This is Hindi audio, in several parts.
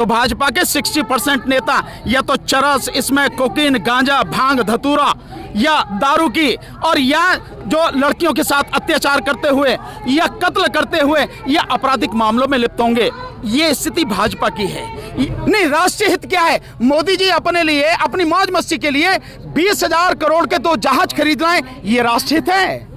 तो भाजपा के 60% नेता या तो चरस, इसमें कोकीन, गांजा, भांग, धतूरा या दारू की और या जो लड़कियों के साथ अत्याचार करते हुए या कत्ल करते हुए या आपराधिक मामलों में लिप्त होंगे। ये स्थिति भाजपा की है। नहीं, राष्ट्रीय हित क्या है? मोदी जी अपने लिए, अपनी मौज मस्ती के लिए 20,000 करोड़ के 2 जहाज खरीद रहे हैं, ये राष्ट्रीय हित है?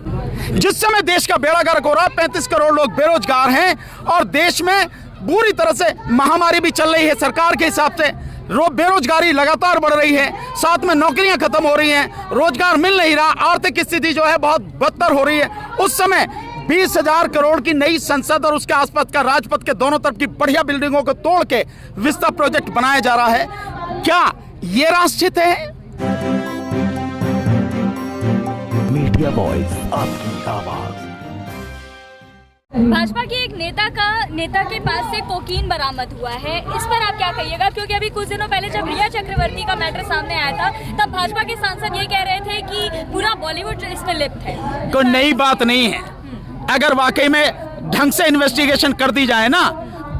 जिस समय देश का बेड़ा गर्क हो रहा है, 35 करोड़ लोग बेरोजगार हैं और देश में बुरी तरह से महामारी भी चल रही है, सरकार के हिसाब से बेरोजगारी लगातार बढ़ रही है, साथ में नौकरियां खत्म हो रही हैं, रोजगार मिल नहीं रहा, आर्थिक स्थिति जो है बहुत बदतर हो रही है। उस समय 20,000 करोड़ की नई संसद और उसके आसपास का राजपथ के दोनों तरफ की बढ़िया बिल्डिंगों को तोड़ के विस्ता प्रोजेक्ट बनाया जा रहा है। क्या ये राष्ट्रहित है? मीडिया वॉइस, आपकी आवाज। भाजपा के एक नेता के पास से कोकीन बरामद हुआ है, इस पर आप क्या कहिएगा? क्योंकि अभी कुछ दिनों पहले जब रिया चक्रवर्ती का मैटर सामने आया था, तब भाजपा के सांसद ये कह रहे थे कि पूरा बॉलीवुड इसमें लिप्त है। कोई नई बात नहीं है। अगर वाकई में ढंग से इन्वेस्टिगेशन कर दी जाए ना,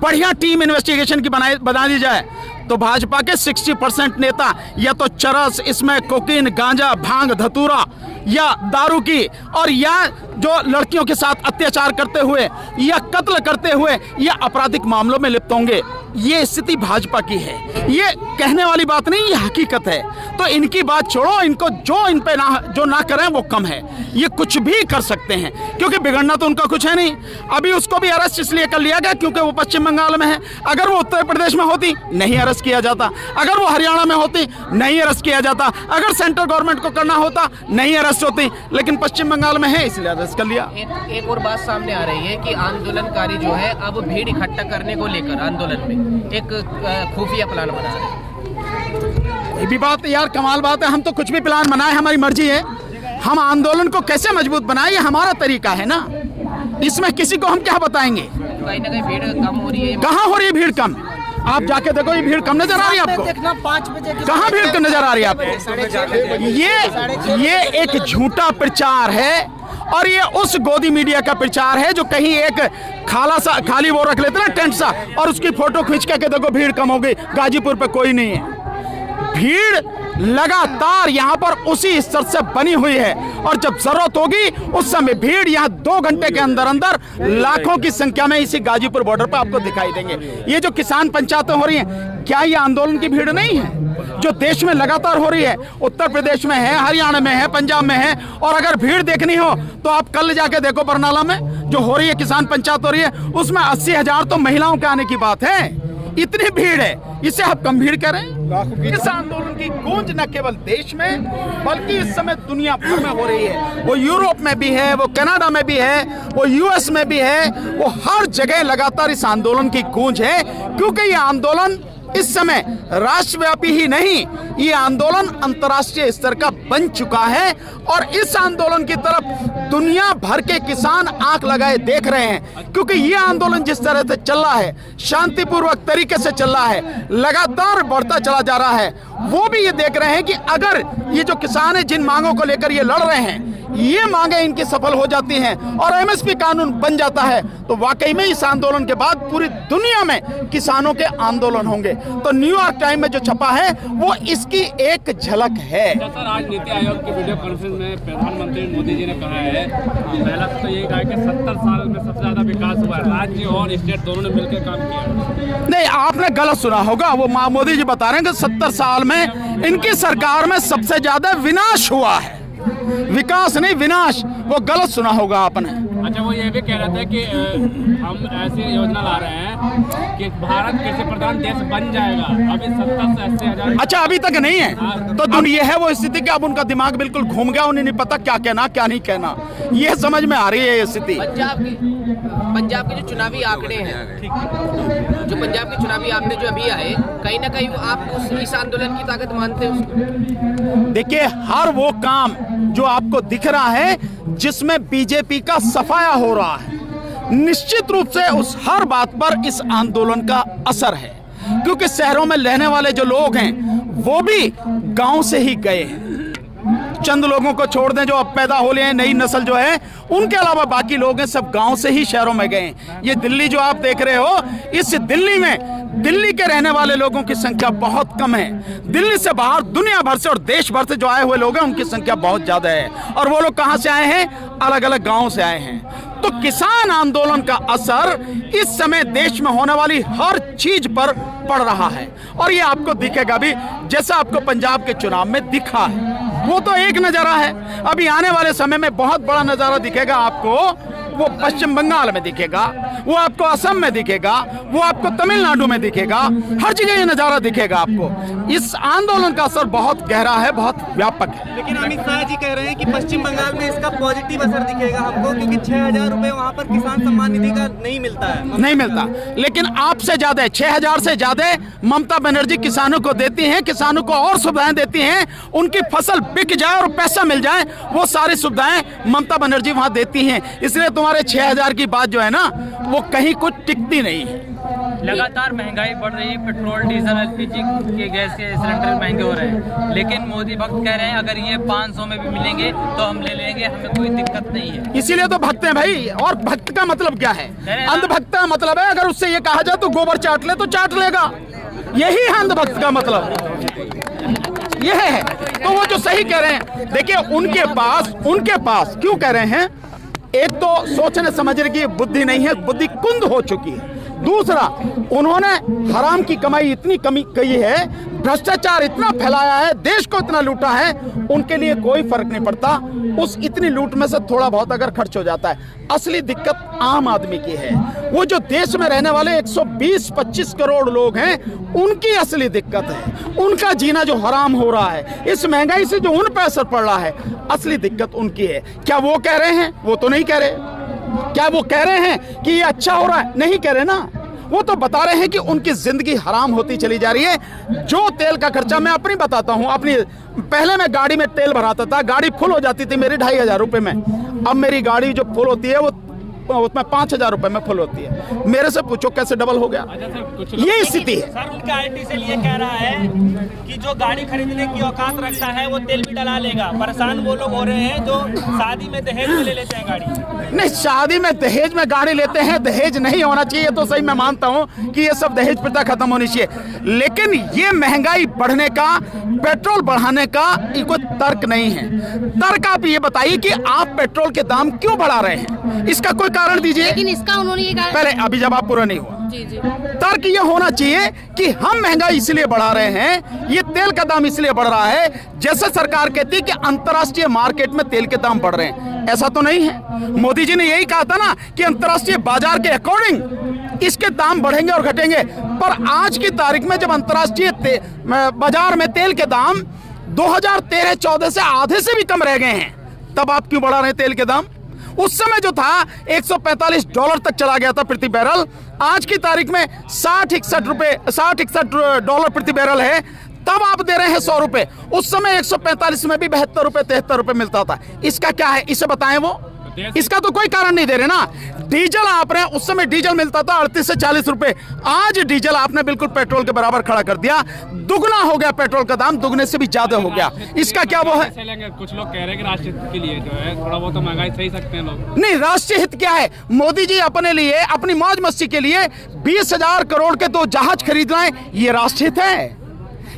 बढ़िया टीम इन्वेस्टिगेशन की बना दी जाए, तो भाजपा के 60% नेता या तो चरस, इसमें कोकीन, गांजा, भांग, धतूरा या दारू की और या जो लड़कियों के साथ अत्याचार करते हुए या कत्ल करते हुए या आपराधिक मामलों में लिप्त होंगे। ये स्थिति भाजपा की है। ये कहने वाली बात नहीं, ये हकीकत है। तो इनकी बात छोड़ो, इनको जो इन पे जो ना करें वो कम है। ये कुछ भी कर सकते हैं क्योंकि बिगड़ना तो उनका कुछ है नहीं। अभी उसको भी अरेस्ट इसलिए कर लिया गया क्योंकि वो पश्चिम बंगाल में है। अगर वो उत्तर प्रदेश में होती, नहीं अरेस्ट किया जाता। अगर वो हरियाणा में होती, नहीं अरेस्ट किया जाता। अगर सेंट्रल गवर्नमेंट को करना होता, नहीं अरेस्ट होती। लेकिन पश्चिम बंगाल में है इसलिए अरेस्ट कर लिया। एक और बात सामने आ रही है कि आंदोलनकारी जो है अब भीड़ इकट्ठा करने को लेकर आंदोलन में एक खुफिया प्लान बना रहे हैं। ये भी बात यार कमाल बात है। हम तो कुछ भी प्लान बनाए, हमारी मर्जी है। हम आंदोलन को कैसे मजबूत बनाए, ये हमारा तरीका है ना। इसमें किसी को हम क्या बताएंगे? कहीं ना कहीं भीड़ कम हो रही है। कहाँ हो रही है भीड़ कम? आप जाके देखो, ये भीड़ कम नजर आ रही है आपको? देखना 5 बजे कहाँ भीड़ कम नजर आ रही है आपको? ये एक झूठा प्रचार है और ये उस गोदी मीडिया का प्रचार है जो कहीं एक खाली वो रख लेते ना टेंट सा, और उसकी फोटो खींच के देखो भीड़ कम हो गई। गाजीपुर पे कोई नहीं है। भीड़ लगातार यहाँ पर उसी स्तर से बनी हुई है और जब जरूरत होगी उस समय भीड़ यहाँ 2 घंटे के अंदर अंदर लाखों की संख्या में इसी गाजीपुर बॉर्डर पर आपको दिखाई देंगे। ये जो किसान पंचायतें हो रही हैं, क्या ये आंदोलन की भीड़ नहीं है जो देश में लगातार हो रही है? उत्तर प्रदेश में है, हरियाणा में है, पंजाब में है। और अगर भीड़ देखनी हो तो आप कल जाके देखो, बरनाला में जो हो रही है किसान पंचायत हो रही है, उसमें 80,000 तो महिलाओं के आने की बात है। इतनी भीड़ है, इसे आप कम भीड़ करें? इस आंदोलन की गूंज न केवल देश में बल्कि इस समय दुनिया भर में हो रही है। वो यूरोप में भी है, वो कनाडा में भी है, वो यूएस में भी है। वो हर जगह लगातार इस आंदोलन की गूंज है क्योंकि ये आंदोलन इस समय राष्ट्रव्यापी ही नहीं, ये आंदोलन अंतर्राष्ट्रीय स्तर का बन चुका है और इस आंदोलन की तरफ दुनिया भर के किसान आंख लगाए देख रहे हैं क्योंकि ये आंदोलन जिस तरह से चल रहा है, शांतिपूर्वक तरीके से चल रहा है, लगातार बढ़ता चला जा रहा है। वो भी ये देख रहे हैं कि अगर ये जो किसान है जिन मांगों को लेकर ये लड़ रहे हैं, ये मांगे इनकी सफल हो जाती हैं और एमएसपी कानून बन जाता है, तो वाकई में इस आंदोलन के बाद पूरी दुनिया में किसानों के आंदोलन होंगे। तो न्यूयॉर्क टाइम में जो छपा है वो इसकी एक झलक है। सर, आज नीति आयोग की वीडियो कॉन्फ्रेंस में प्रधानमंत्री मोदी जी ने कहा है, पहला तो ये कहा कि 70 साल में सबसे ज्यादा विकास हुआ है, राज्य और स्टेट दोनों ने मिलकर काम किया। नहीं, आपने गलत सुना होगा। वो मोदी जी बता रहे हैं कि 70 साल में इनकी सरकार में सबसे ज्यादा विनाश हुआ है, विकास नहीं विनाश। वो गलत सुना होगा आपने। अच्छा, वो ये भी कह रहे थे कि हम ऐसी योजना ला रहे हैं कि भारत कृषि प्रधान देश बन जाएगा। अभी 70 से 80,000। अच्छा, अभी तक नहीं है तो अब ये है वो स्थिति कि अब उनका दिमाग बिल्कुल घूम गया, उन्हें नहीं पता क्या कहना क्या नहीं कहना। ये समझ में आ रही है ये स्थिति। पंजाब के जो चुनावी आंकड़े हैं, जो पंजाब के चुनावी आंकड़े जो अभी आए, कहीं ना कहीं आप इस आंदोलन की ताकत मानते हो? देखिए, हर वो काम जो आपको दिख रहा है जिसमें बीजेपी का सफाया हो रहा है, निश्चित रूप से उस हर बात पर इस आंदोलन का असर है क्योंकि शहरों में रहने वाले जो लोग हैं वो भी गांव से ही गए हैं। चंद लोगों को छोड़ दें जो अब पैदा हो रहे हैं, नई नस्ल जो है, उनके अलावा बाकी लोग हैं सब गांव से ही शहरों में गए हैं। ये दिल्ली जो आप देख रहे हो, इस दिल्ली में दिल्ली के रहने वाले लोगों की संख्या बहुत कम है। दिल्ली से बाहर दुनिया भर से और देश भर से जो आए हुए लोग हैं उनकी संख्या बहुत ज्यादा है। और वो लोग कहां से आए हैं? अलग अलग गांवों से आए हैं। तो किसान आंदोलन का असर इस समय देश में होने वाली हर चीज पर पड़ रहा है और ये आपको दिखेगा भी, जैसा आपको पंजाब के चुनाव में दिखा है। वो तो एक नजारा है, अभी आने वाले समय में बहुत बड़ा नजारा दिखेगा आपको। वो पश्चिम बंगाल में दिखेगा, वो आपको असम में दिखेगा, वो आपको तमिलनाडु में दिखेगा, हर जगह ये नजारा दिखेगा आपको। इस आंदोलन का असर बहुत गहरा है, बहुत व्यापक है। लेकिन अमित शाह जी कह रहे हैं कि पश्चिम बंगाल में इसका पॉजिटिव असर दिखेगा हमको, क्योंकि 6,000 रुपए वहाँ पर किसान सम्मान निधि का नहीं मिलता है। नहीं मिलता, लेकिन आपसे ज्यादा 6,000 से ज्यादा ममता बनर्जी किसानों को देती हैं, किसानों को और सुविधाएं देती हैं। उनकी फसल बिक जाए और पैसा मिल जाए, वो सारी सुविधाएं ममता बनर्जी वहां देती हैं। इसलिए तुम्हारे 6,000 की बात जो है ना, वो कहीं कुछ टिकती नहीं है। लगातार महंगाई बढ़ रही है, पेट्रोल डीजल एलपीजी के गैस के सिलेंडर महंगे हो रहे हैं, लेकिन मोदी भक्त कह रहे हैं अगर ये 500 में भी मिलेंगे तो हम ले लेंगे, हमें कोई दिक्कत नहीं है। इसीलिए तो भक्त हैं भाई। और भक्त का मतलब क्या है? अंधभक्त का मतलब है अगर उससे ये कहा जाए तो गोबर चाट ले तो चाट लेगा, यही है अंधभक्त का मतलब, यह है। तो वो जो सही कह रहे हैं, देखिए उनके पास क्यों कह रहे हैं, एक तो सोचने समझने की बुद्धि नहीं है, बुद्धि कुंद हो चुकी है। दूसरा, उन्होंने हराम की कमाई इतनी कमी की है, भ्रष्टाचार इतना फैलाया है, देश को इतना लूटा है, उनके लिए कोई फर्क नहीं पड़ता। उस इतनी लूट में से थोड़ा बहुत अगर खर्च हो जाता है। असली दिक्कत आम आदमी की है। वो जो देश में रहने वाले 120-25 करोड़ लोग हैं, उनकी असली दिक्कत है। उनका जीना जो हराम हो रहा है, इस महंगाई से जो उन पर असर पड़ रहा है, असली दिक्कत उनकी है। क्या वो कह रहे हैं? वो तो नहीं कह रहे। क्या वो कह रहे हैं कि ये अच्छा हो रहा है? नहीं कह रहे ना। वो तो बता रहे हैं कि उनकी जिंदगी हराम होती चली जा रही है। जो तेल का खर्चा, मैं अपनी बताता हूं, अपनी पहले मैं गाड़ी में तेल भराता था, गाड़ी फुल हो जाती थी मेरी 2,500 रुपए में। अब मेरी गाड़ी जो फुल होती है वो उसमें 5,000 रुपए में फुल होती है। मेरे से पूछो कैसे डबल हो गया? ये स्थिति है। सर, उनका आईटी ये कह रहा है कि जो गाड़ी खरीदने की औकात रखता है वो तेल भी डला लेगा। परेशान वो लोग हो रहे हैं जो शादी में दहेज में ले लेते हैं गाड़ी। नहीं, शादी में दहेज में गाड़ी लेते हैं, दहेज नहीं होना चाहिए, तो सही मैं मानता हूं कि ये सब दहेज प्रथा खत्म होनी चाहिए। लेकिन ये महंगाई बढ़ने का, पेट्रोल बढ़ाने का ये कोई तर्क नहीं है। तर्क आप ये बताइए कि आप पेट्रोल के दाम क्यों बढ़ा रहे हैं, इसका कोई कारण दीजिए। लेकिन इसका उन्होंने ये कहा पहले, अभी जवाब पूरा नहीं हुआ। जी जी। तर्क ये होना चाहिए कि हम महंगाई इसलिए बढ़ा रहे हैं, ये तेल का दाम इसलिए बढ़ रहा है, जैसे सरकार कहती है कि अंतर्राष्ट्रीय मार्केट में तेल के दाम बढ़ रहे हैं। ऐसा तो नहीं है। मोदी जी ने यही कहा था ना कि अंतर्राष्ट्रीय बाजार के अकॉर्डिंग इसके दाम बढ़ेंगे और घटेंगे। पर आज की तारीख में जब अंतर्राष्ट्रीय बाजार में तेल के दाम 2013-14 से आधे से भी कम रह गए हैं, तब आप क्यों बढ़ा रहे हैं तेल के दाम? उस समय जो था $145 तक चला गया था प्रति बैरल। आज की तारीख में 60-61 डॉलर प्रति बैरल है, तब आप दे रहे हैं 100 रुपए। उस समय 145 में भी 72 रुपए 73 रुपए मिलता था। इसका क्या है, इसे बताएं। वो इसका तो कोई कारण नहीं दे रहे ना। डीजल आपने, उस समय डीजल मिलता था 38 से 40 रुपए, आज डीजल आपने बिल्कुल पेट्रोल के बराबर खड़ा कर दिया। दुगना हो गया पेट्रोल का दाम, दुगने से भी ज्यादा हो गया। इसका क्या वो है? कुछ लोग कह रहे हैं कि राष्ट्रीय हित के लिए जो है थोड़ा बहुत तो महंगाई सही सकते हैं लोग। नहीं, राष्ट्रीय हित क्या है? मोदी जी अपने लिए, अपनी मौज मस्ती के लिए 20,000 करोड़ के 2 जहाज खरीद रहे हैं, ये राष्ट्रीय हित है।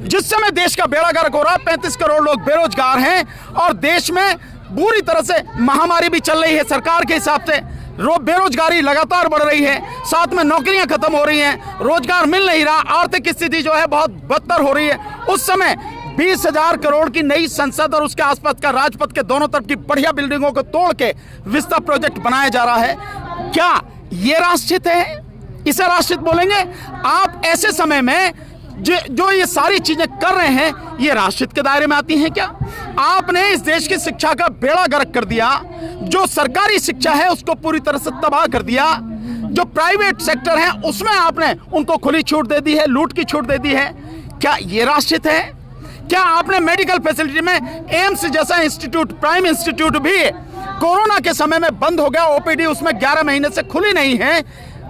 जिस समय देश का बेड़ा गर्क हो रहा है, 35 करोड़ लोग बेरोजगार हैं और देश में बुरी तरह से महामारी भी चल रही है, सरकार के हिसाब से बेरोजगारी लगातार बढ़ रही है, साथ में नौकरियां खत्म हो रही हैं, रोजगार मिल नहीं रहा, आर्थिक स्थिति जो है बहुत बदतर हो रही है। उस समय 20,000 करोड़ की नई संसद और उसके आसपास का राजपथ के दोनों तरफ की बढ़िया बिल्डिंगों को तोड़ के विस्ता प्रोजेक्ट बनाया जा रहा है। क्या ये राष्ट्रहित है? इसे राष्ट्रहित बोलेंगे? आप ऐसे समय में जो ये सारी चीजें कर रहे हैं, ये राष्ट्रहित के दायरे में आती हैं क्या? आपने इस देश की शिक्षा का बेड़ा गर्क कर दिया। जो सरकारी शिक्षा है उसको पूरी तरह से तबाह कर दिया। जो प्राइवेट सेक्टर है उसमें आपने उनको खुली छूट दे दी है, लूट की छूट दे दी है। क्या ये राष्ट्रहित है? क्या आपने मेडिकल फैसिलिटी में एम्स जैसा इंस्टीट्यूट, प्राइम इंस्टीट्यूट भी कोरोना के समय में बंद हो गया, ओपीडी उसमें 11 महीने से खुली नहीं है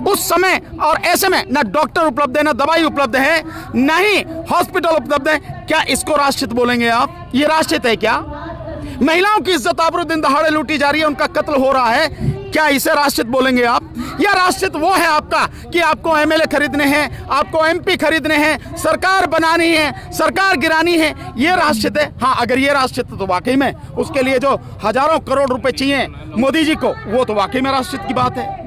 उस समय, और ऐसे में ना डॉक्टर उपलब्ध है, ना दवाई उपलब्ध है, ना ही हॉस्पिटल उपलब्ध है। क्या इसको राष्ट्रहित बोलेंगे आप? ये राष्ट्रहित है क्या? महिलाओं की इज्जत आबरू दिन दहाड़े लूटी जा रही है, उनका कत्ल हो रहा है। क्या इसे राष्ट्रहित बोलेंगे आप? या राष्ट्रहित वो है आपका कि आपको एमएलए खरीदने हैं, आपको एमपी खरीदने हैं, सरकार बनानी है, सरकार गिरानी है, ये राष्ट्रहित है? हाँ, अगर ये राष्ट्रहित तो वाकई में उसके लिए जो हजारों करोड़ रुपए चाहिए मोदी जी को, वो तो वाकई में राष्ट्रहित की बात है।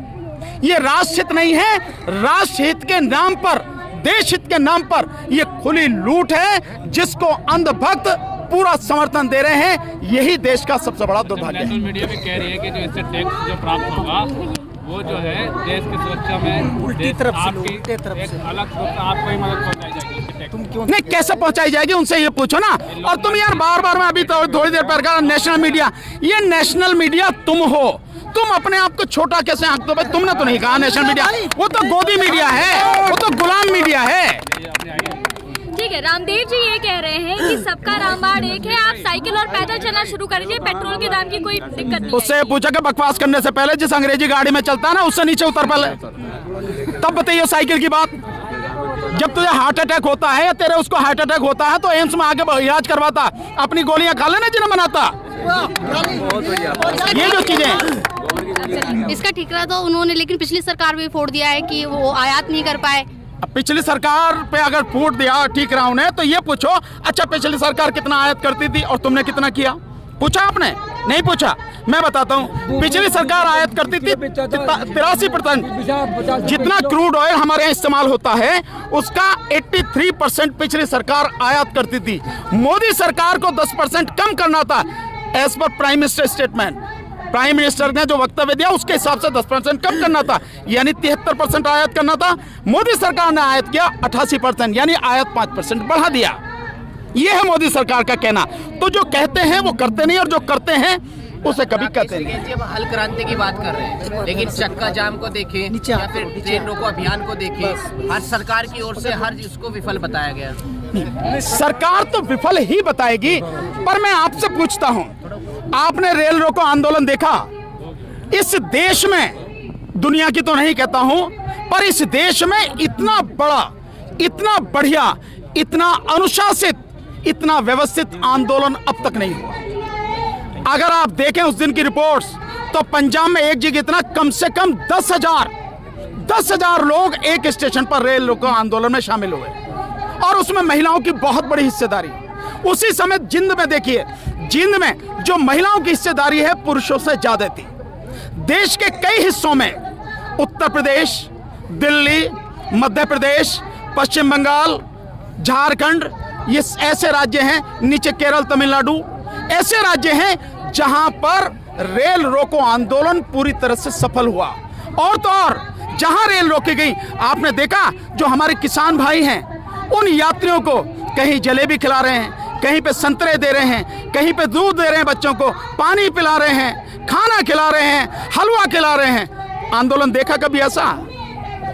ये राष्ट्रहित नहीं है, राष्ट्रहित के नाम पर, देश हित के नाम पर ये खुली लूट है जिसको अंधभक्त पूरा समर्थन दे रहे हैं। यही देश का सबसे बड़ा दुर्भाग्य है। नेशनल मीडिया भी कह रही है कि जो इससे टैक्स जो प्राप्त होगा वो जो है देश की सुरक्षा में उल्टी तरफ से एक अलग आपको ही मदद पहुंचाई जाएगी इससे टैक्स। नहीं, कैसे पहुंचाई जाएगी उनसे ये पूछो ना। और तुम यार बार बार, मैं अभी तो थोड़ी देर पहले कहा नेशनल मीडिया, ये नेशनल मीडिया तुम हो, तुम अपने आप को छोटा कैसे आंक दो भाई? तुमने तो नहीं कहा नेशनल मीडिया, वो तो गोदी मीडिया है, वो तो गुलाम मीडिया है। ठीक है, रामदेव जी ये कह रहे हैं कि सबका रामबाण एक है, आप साइकिल और पैदल चलना शुरू कर दीजिए, पेट्रोल के दाम की कोई दिक्कत नहीं। उससे पूछा कि बकवास करने से पहले जिस अंग्रेजी गाड़ी में चलता है ना उससे नीचे उतर पहले, तब बताइए साइकिल की बात। जब तुझे हार्ट अटैक होता है या तेरे उसको हार्ट अटैक होता है तो एम्स में आके इलाज करवाता, अपनी गोलियां खा लेना जिन्हें बनाता। ये जो चीजें, इसका ठिकाना तो उन्होंने लेकिन पिछली सरकार में फोड़ दिया है कि वो आयात नहीं कर पाए। अब पिछली सरकार पे अगर फूट दिया ठीक रहा उन्हें, तो ये पूछो अच्छा पिछली सरकार कितना आयात करती थी और तुमने कितना किया? पूछा आपने? नहीं पूछा। मैं बताता हूँ, पिछली सरकार आयात करती थी 83%। जितना क्रूड ऑयल हमारे यहाँ इस्तेमाल होता है उसका 83% पिछली सरकार आयात करती थी। मोदी सरकार को 10% कम करना था as per prime minister statement. Prime minister ने जो वक्तव्य दिया उसके हिसाब से 10% कम करना था, यानी 73% आयात करना था। मोदी सरकार ने आयात किया 88%, यानी आयात 5% बढ़ा दिया। यह है मोदी सरकार का कहना। तो जो कहते हैं वो करते नहीं, और जो करते हैं उसे कभी कहते नहीं। जब हल क्रांति की बात कर रहे हैं, लेकिन चक्का जाम को देखें या फिर ट्रेन रोको अभियान को देखें, हर सरकार की ओर से हर इसको विफल बताया गया। सरकार तो विफल ही बताएगी, पर मैं आपसे पूछता हूं, आपने रेल रोको आंदोलन देखा? इस देश में, दुनिया की तो नहीं कहता हूं, पर इस देश में इतना बड़ा, इतना बढ़िया, इतना अनुशासित, इतना व्यवस्थित आंदोलन अब तक नहीं हुआ। अगर आप देखें उस दिन की रिपोर्ट्स, तो पंजाब में एक जगह इतना कम से कम 10,000 लोग एक स्टेशन पर रेल रोको आंदोलन में शामिल हुए, और उसमें महिलाओं की बहुत बड़ी हिस्सेदारी। उसी समय जिंद में देखिए, जिंद में जो महिलाओं की हिस्सेदारी है पुरुषों से ज्यादा थी। देश के कई हिस्सों में, उत्तर प्रदेश, दिल्ली, मध्य प्रदेश, पश्चिम बंगाल, झारखंड, ये ऐसे राज्य हैं, नीचे केरल, तमिलनाडु, ऐसे राज्य हैं जहां पर रेल रोको आंदोलन पूरी तरह से सफल हुआ। और तो और जहां रेल रोकी गई, आपने देखा जो हमारे किसान भाई हैं उन यात्रियों को कहीं जलेबी खिला रहे हैं, कहीं पे संतरे दे रहे हैं, कहीं पे दूध दे रहे हैं, बच्चों को पानी पिला रहे हैं, खाना खिला रहे हैं, हलवा खिला रहे हैं। आंदोलन देखा कभी ऐसा?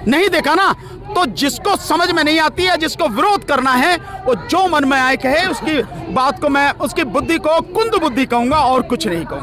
नहीं देखा ना। तो जिसको समझ में नहीं आती है, जिसको विरोध करना है, वो जो मन में आए कहे, उसकी बात को मैं, उसकी बुद्धि को कुंद बुद्धि कहूंगा और कुछ नहीं कहूंगा।